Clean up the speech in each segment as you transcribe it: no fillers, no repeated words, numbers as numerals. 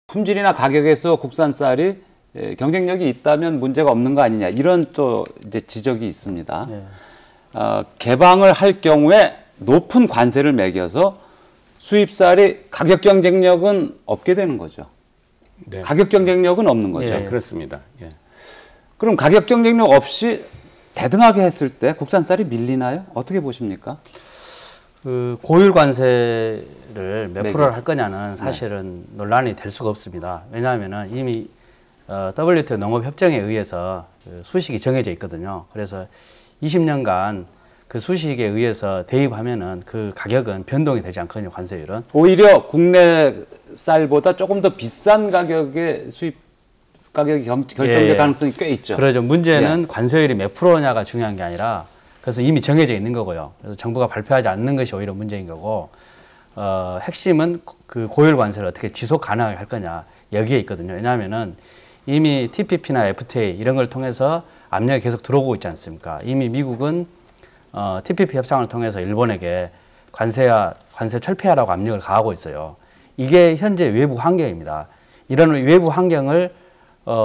품질이나 가격에서 국산 쌀이 경쟁력이 있다면 문제가 없는 거 아니냐 이런 또 이제 지적이 있습니다. 네. 개방을 할 경우에 높은 관세를 매겨서 수입 쌀이 가격 경쟁력은 없게 되는 거죠. 네. 가격 경쟁력은 없는 거죠. 예, 그렇습니다. 예. 그럼 가격 경쟁력 없이 대등하게 했을 때 국산 쌀이 밀리나요? 어떻게 보십니까? 그 고율 관세를 몇 프로를 할 거냐는 사실은 논란이 될 수가 없습니다. 왜냐하면은 이미 WTO 농업협정에 의해서 그 수식이 정해져 있거든요. 그래서 20년간 그 수식에 의해서 대입하면은 그 가격은 변동이 되지 않거든요. 관세율은. 오히려 국내 쌀보다 조금 더 비싼 가격의 수입 가격이 결정될 가능성이 꽤 있죠. 그렇죠. 문제는 관세율이 몇 프로냐가 중요한 게 아니라 그래서 이미 정해져 있는 거고요. 그래서 정부가 발표하지 않는 것이 오히려 문제인 거고, 핵심은 그 고율 관세를 어떻게 지속 가능하게 할 거냐 여기에 있거든요. 왜냐하면은 이미 TPP나 FTA 이런 걸 통해서 압력이 계속 들어오고 있지 않습니까? 이미 미국은 TPP 협상을 통해서 일본에게 관세 철폐하라고 압력을 가하고 있어요. 이게 현재 외부 환경입니다. 이런 외부 환경을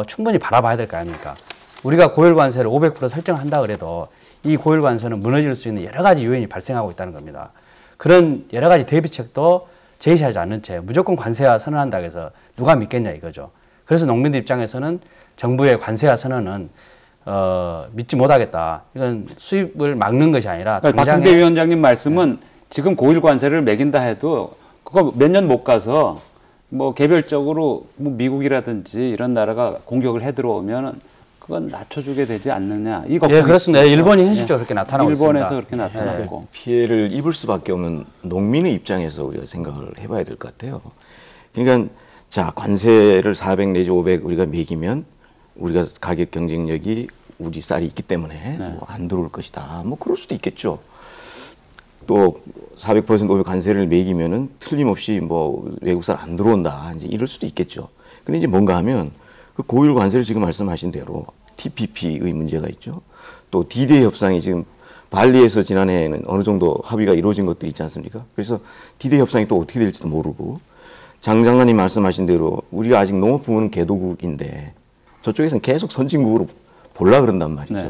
충분히 바라봐야 될 거 아닙니까? 우리가 고율 관세를 500% 설정한다 그래도 이 고율 관세는 무너질 수 있는 여러 가지 요인이 발생하고 있다는 겁니다. 그런 여러 가지 대비책도 제시하지 않는 채 무조건 관세화 선언한다고 해서 누가 믿겠냐 이거죠. 그래서 농민들 입장에서는 정부의 관세화 선언은 믿지 못하겠다. 이건 수입을 막는 것이 아니라 박승대 위원장님 말씀은 지금 고율 관세를 매긴다 해도 그거 몇 년 못 가서 뭐 개별적으로 뭐 미국이라든지 이런 나라가 공격을 해 들어오면은 그건 낮춰주게 되지 않느냐. 이 예, 그렇습니다. 일본이 현실적으로 그렇게 나타나고 있습니다. 일본에서 그렇게 나타나고. 피해를 입을 수밖에 없는 농민의 입장에서 우리가 생각을 해봐야 될 것 같아요. 그러니까 자 관세를 400 내지 500 우리가 매기면 우리가 가격 경쟁력이 우리 쌀이 있기 때문에 뭐 안 들어올 것이다. 뭐 그럴 수도 있겠죠. 또 400% 500 관세를 매기면은 틀림없이 뭐 외국 쌀 안 들어온다. 이제 이럴 수도 있겠죠. 근데 이제 뭔가 하면 그 고율 관세를 지금 말씀하신 대로 TPP의 문제가 있죠. 또 D-Day 협상이 지금 발리에서 지난해에는 어느 정도 합의가 이루어진 것들이 있지 않습니까? 그래서 D-Day 협상이 또 어떻게 될지도 모르고 장 장관님 말씀하신 대로 우리가 아직 농업부문은 개도국인데 저쪽에서는 계속 선진국으로 보려 그런단 말이죠. 네.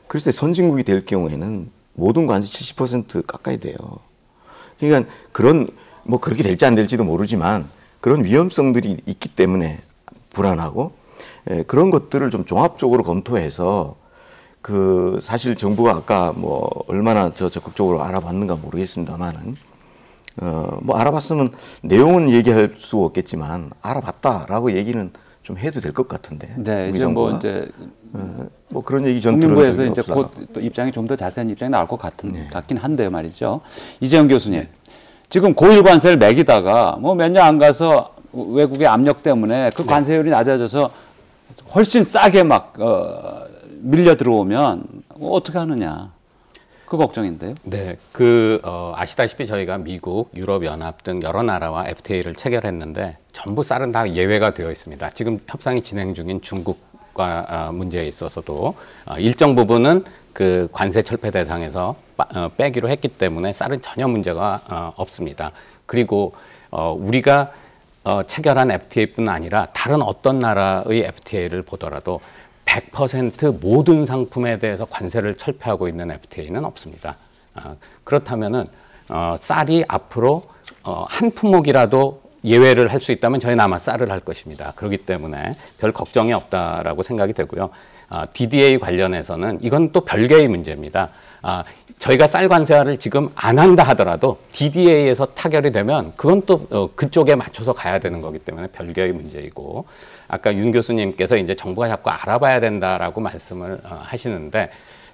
그래서 선진국이 될 경우에는 모든 관세 70% 깎아야 돼요. 그러니까 그런 뭐 그렇게 될지 안 될지도 모르지만 그런 위험성들이 있기 때문에 불안하고 그런 것들을 좀 종합적으로 검토해서 그 사실 정부가 아까 뭐 얼마나 적극적으로 알아봤는가 모르겠습니다만은 뭐 알아봤으면 내용은 얘기할 수 없겠지만 알아봤다라고 얘기는 좀 해도 될 것 같은데. 네, 이제 뭐 이제 뭐 그런 얘기 전 국민부에서 이제 곧 또 입장이 좀 더 자세한 입장이 나올 것 같긴 한데요, 말이죠. 이재영 교수님, 지금 고율 관세를 매기다가 뭐 몇 년 안 가서 외국의 압력 때문에 그 관세율이 낮아져서 훨씬 싸게 막 밀려 들어오면 어떻게 하느냐. 그 걱정인데요. 네, 아시다시피 저희가 미국, 유럽연합 등 여러 나라와 FTA를 체결했는데 전부 쌀은 다 예외가 되어 있습니다. 지금 협상이 진행 중인 중국과 문제에 있어서도 일정 부분은 그 관세 철폐 대상에서 빼기로 했기 때문에 쌀은 전혀 문제가 없습니다. 그리고 우리가 체결한 FTA뿐 아니라 다른 어떤 나라의 FTA를 보더라도 100% 모든 상품에 대해서 관세를 철폐하고 있는 FTA는 없습니다. 그렇다면은 쌀이 앞으로 한 품목이라도 예외를 할 수 있다면 저희는 아마 쌀을 할 것입니다. 그렇기 때문에 별 걱정이 없다라고 생각이 되고요. DDA 관련해서는 이건 또 별개의 문제입니다. 저희가 쌀 관세화를 지금 안 한다 하더라도 DDA에서 타결이 되면 그건 또 그쪽에 맞춰서 가야 되는 거기 때문에 별개의 문제이고, 아까 윤 교수님께서 이제 정부가 자꾸 알아봐야 된다라고 말씀을 하시는데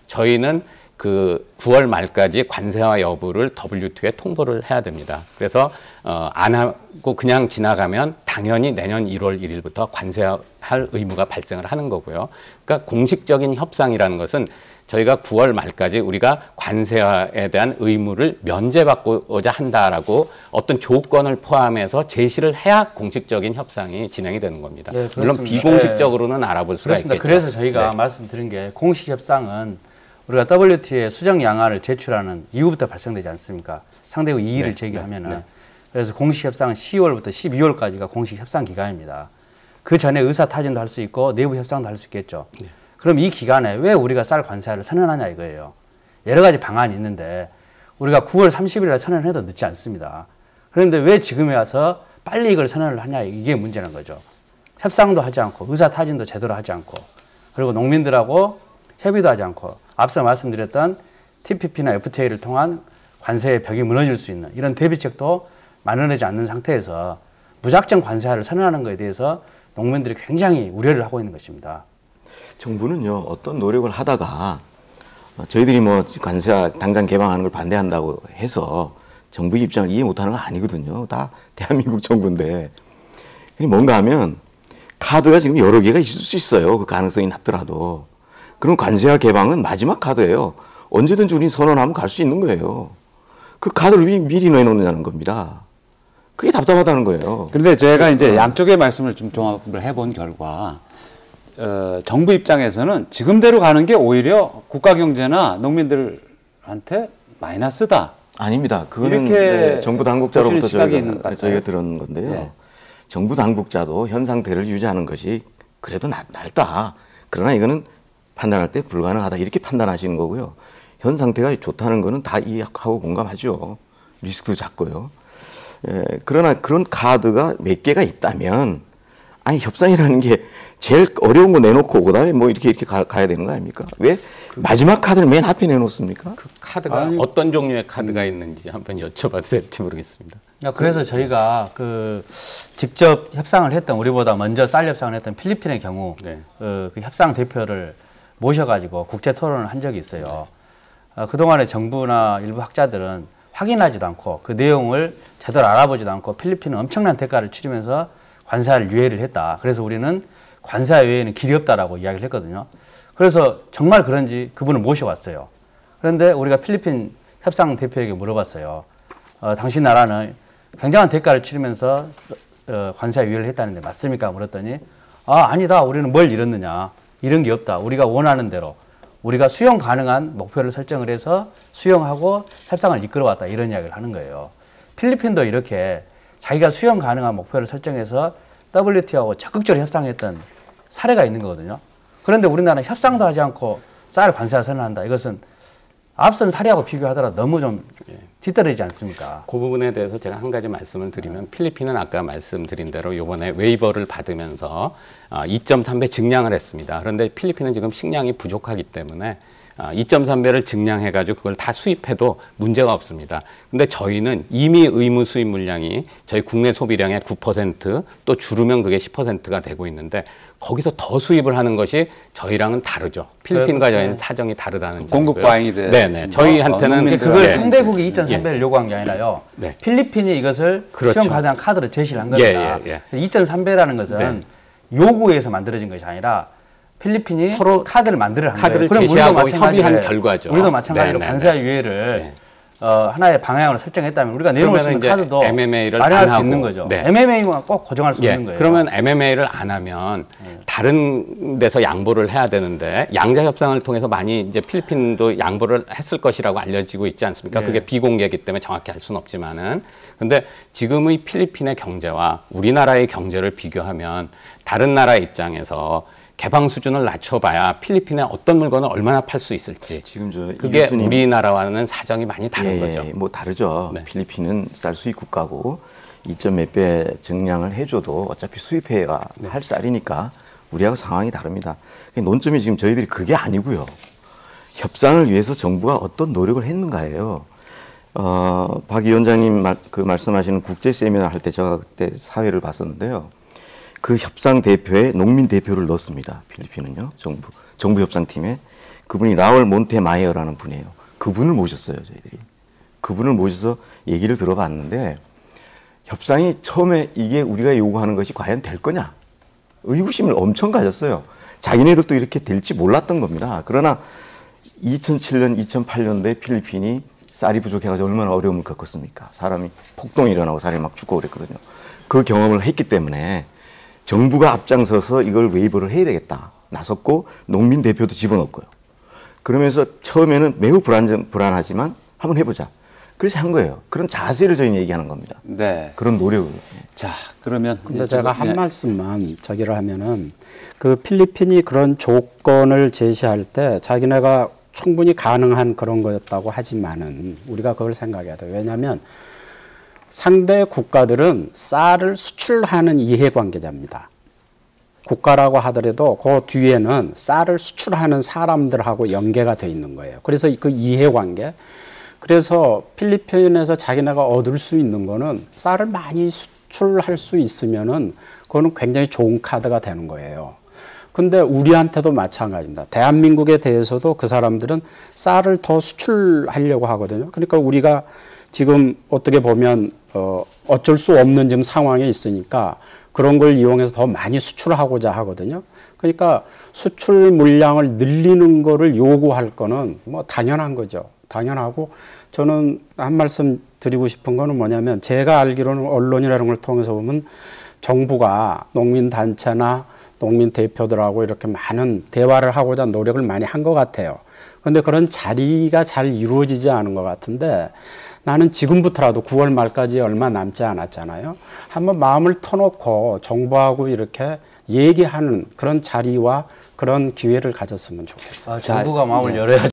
저희는 그 9월 말까지 관세화 여부를 WTO에 통보를 해야 됩니다. 그래서 안 하고 그냥 지나가면 당연히 내년 1월 1일부터 관세할 의무가 발생을 하는 거고요. 그러니까 공식적인 협상이라는 것은 저희가 9월 말까지 우리가 관세화에 대한 의무를 면제받고자 한다라고 어떤 조건을 포함해서 제시를 해야 공식적인 협상이 진행이 되는 겁니다. 네, 물론 비공식적으로는 알아볼 수가 있겠죠. 그래서 저희가 말씀드린 게 공식 협상은 우리가 WTO에 수정 양안을 제출하는 이후부터 발생되지 않습니까? 상대국 이의를 제기하면은 그래서 공식 협상은 10월부터 12월까지가 공식 협상 기간입니다. 그 전에 의사 타진도 할 수 있고 내부 협상도 할 수 있겠죠. 네. 그럼 이 기간에 왜 우리가 쌀 관세를 선언하냐 이거예요. 여러 가지 방안이 있는데 우리가 9월 30일 날 선언해도 늦지 않습니다. 그런데 왜 지금에 와서 빨리 이걸 선언을 하냐 이게 문제는 거죠. 협상도 하지 않고 의사 타진도 제대로 하지 않고 그리고 농민들하고 협의도 하지 않고 앞서 말씀드렸던 TPP나 FTA를 통한 관세의 벽이 무너질 수 있는 이런 대비책도 마련하지 않는 상태에서 무작정 관세를 선언하는 것에 대해서 농민들이 굉장히 우려를 하고 있는 것입니다. 정부는요 어떤 노력을 하다가 저희들이 뭐 관세 당장 개방하는 걸 반대한다고 해서 정부 입장을 이해 못하는 거 아니거든요. 다 대한민국 정부인데 뭔가 하면 카드가 지금 여러 개가 있을 수 있어요. 그 가능성이 낮더라도. 그럼 관세와 개방은 마지막 카드예요. 언제든지 우린 선언하면 갈 수 있는 거예요. 그 카드를 미리 내놓느냐는 겁니다. 그게 답답하다는 거예요. 그런데 제가 이제 양쪽의 말씀을 좀 종합을 해본 결과 정부 입장에서는 지금대로 가는 게 오히려 국가 경제나 농민들한테 마이너스다. 아닙니다. 그거는 네, 정부 당국자로부터 저희가 들은 건데요. 네. 정부 당국자도 현 상태를 유지하는 것이 그래도 낫다. 그러나 이거는 판단할 때 불가능하다. 이렇게 판단하시는 거고요. 현 상태가 좋다는 거는 다 이해하고 공감하죠. 리스크도 작고요. 그러나 그런 카드가 몇 개가 있다면 아니 협상이라는 게 제일 어려운 거 내놓고 그다음에 뭐 이렇게 가야 되는 거 아닙니까? 왜 마지막 카드를 맨 앞에 내놓습니까? 그 카드가 어떤 종류의 카드가 있는지 한번 여쭤봐도 될지 모르겠습니다. 그래서 저희가 그 직접 협상을 했던 우리보다 먼저 쌀 협상을 했던 필리핀의 경우 네. 그 협상 대표를 모셔가지고 국제 토론을 한 적이 있어요. 그동안에 정부나 일부 학자들은 확인하지도 않고 그 내용을 제대로 알아보지도 않고 필리핀은 엄청난 대가를 치르면서 관세를 유예를 했다. 그래서 우리는 관세 외에는 길이 없다라고 이야기를 했거든요. 그래서 정말 그런지 그분을 모셔왔어요. 그런데 우리가 필리핀 협상 대표에게 물어봤어요. 당신 나라는 굉장한 대가를 치르면서 관세 유예를 했다는데 맞습니까? 물었더니 아니다. 우리는 뭘 잃었느냐. 이런 게 없다. 우리가 원하는 대로 우리가 수용 가능한 목표를 설정을 해서 수용하고 협상을 이끌어왔다. 이런 이야기를 하는 거예요. 필리핀도 이렇게 자기가 수용 가능한 목표를 설정해서 WTO하고 적극적으로 협상했던 사례가 있는 거거든요. 그런데 우리나라는 협상도 하지 않고 쌀 관세를 선언한다. 이것은 앞선 사례하고 비교하더라도 너무 좀 뒤떨어지지 않습니까? 그 부분에 대해서 제가 한 가지 말씀을 드리면 필리핀은 아까 말씀드린 대로 이번에 웨이버를 받으면서 2.3배 증량을 했습니다. 그런데 필리핀은 지금 식량이 부족하기 때문에 2.3배를 증량해가지고 그걸 다 수입해도 문제가 없습니다. 근데 저희는 이미 의무 수입 물량이 저희 국내 소비량의 9% 또 줄으면 그게 10%가 되고 있는데 거기서 더 수입을 하는 것이 저희랑은 다르죠. 필리핀과 저희는 사정이 다르다는 공급 과잉이 돼. 네네. 저희한테는 그걸 상대국이 2.3배를 요구한 게 아니라요. 네. 필리핀이 이것을 그렇죠. 수용 가능한 카드로 제시를 한 겁니다. 2.3배라는 것은 요구에서 만들어진 것이 아니라 필리핀이 서로 카드를 만들어 한 거예요. 그럼 제시하고 협의한 결과죠. 우리도 마찬가지로 관세 유예를 하나의 방향으로 설정했다면 우리가 내놓을 수 있는 카드도 MMA를 마련할 수 있는 거죠. 네. MMA만 꼭 고정할 수 있는 거예요. 그러면 MMA를 안 하면 다른 데서 양보를 해야 되는데 양자 협상을 통해서 많이 이제 필리핀도 양보를 했을 것이라고 알려지고 있지 않습니까? 그게 비공개이기 때문에 정확히 알 수는 없지만은 근데 지금의 필리핀의 경제와 우리나라의 경제를 비교하면 다른 나라 입장에서 개방 수준을 낮춰봐야 필리핀에 어떤 물건을 얼마나 팔 수 있을지. 지금 그게 교수님, 우리나라와는 사정이 많이 다른 거죠. 뭐 다르죠. 네. 필리핀은 쌀 수입 국가고 2몇 배 증량을 해줘도 어차피 수입해야 할 쌀이니까 우리하고 상황이 다릅니다. 논점이 지금 저희들이 그게 아니고요. 협상을 위해서 정부가 어떤 노력을 했는가예요. 박 위원장님 말씀하시는 국제 세미나 할 때 제가 그때 사회를 봤었는데요. 그 협상 대표에 농민 대표를 넣었습니다. 필리핀은요. 정부 협상팀에. 그분이 라울 몬테마이어라는 분이에요. 그분을 모셨어요, 저희들이. 그분을 모셔서 얘기를 들어봤는데 협상이 처음에 이게 우리가 요구하는 것이 과연 될 거냐? 의구심을 엄청 가졌어요. 자기네들도 이렇게 될지 몰랐던 겁니다. 그러나 2007년, 2008년도에 필리핀이 쌀이 부족해가지고 얼마나 어려움을 겪었습니까? 사람이 폭동이 일어나고 사람이 막 죽고 그랬거든요. 그 경험을 했기 때문에 정부가 앞장서서 이걸 웨이버를 해야 되겠다. 나섰고 농민 대표도 집어넣고요. 그러면서 처음에는 매우 불안하지만 한번 해보자. 그래서 한 거예요. 그런 자세를 저희는 얘기하는 겁니다. 네. 그런 노력을. 자, 그러면 근데 제가 한 말씀만 저기를 하면은 그 필리핀이 그런 조건을 제시할 때 자기네가 충분히 가능한 그런 거였다고 하지만은 우리가 그걸 생각해야 돼요. 왜냐하면 상대 국가들은 쌀을 수출하는 이해관계자입니다. 국가라고 하더라도 그 뒤에는 쌀을 수출하는 사람들하고 연계가 돼 있는 거예요. 그래서 그 이해관계. 그래서 필리핀에서 자기네가 얻을 수 있는 거는 쌀을 많이 수출할 수 있으면은 그거는 굉장히 좋은 카드가 되는 거예요. 근데 우리한테도 마찬가지입니다. 대한민국에 대해서도 그 사람들은 쌀을 더 수출하려고 하거든요. 그러니까 우리가 지금 어떻게 보면 어쩔 수 없는 지금 상황에 있으니까 그런 걸 이용해서 더 많이 수출하고자 하거든요. 그러니까 수출 물량을 늘리는 거를 요구할 거는 뭐 당연한 거죠. 당연하고 저는 한 말씀 드리고 싶은 거는 뭐냐면 제가 알기로는 언론이라는 걸 통해서 보면 정부가 농민단체나 농민 대표들하고 이렇게 많은 대화를 하고자 노력을 많이 한 것 같아요. 그런데 그런 자리가 잘 이루어지지 않은 것 같은데 나는 지금부터라도 9월 말까지 얼마 남지 않았잖아요. 한번 마음을 터놓고 정부하고 이렇게 얘기하는 그런 자리와 그런 기회를 가졌으면 좋겠어요. 정부가 마음을 열어야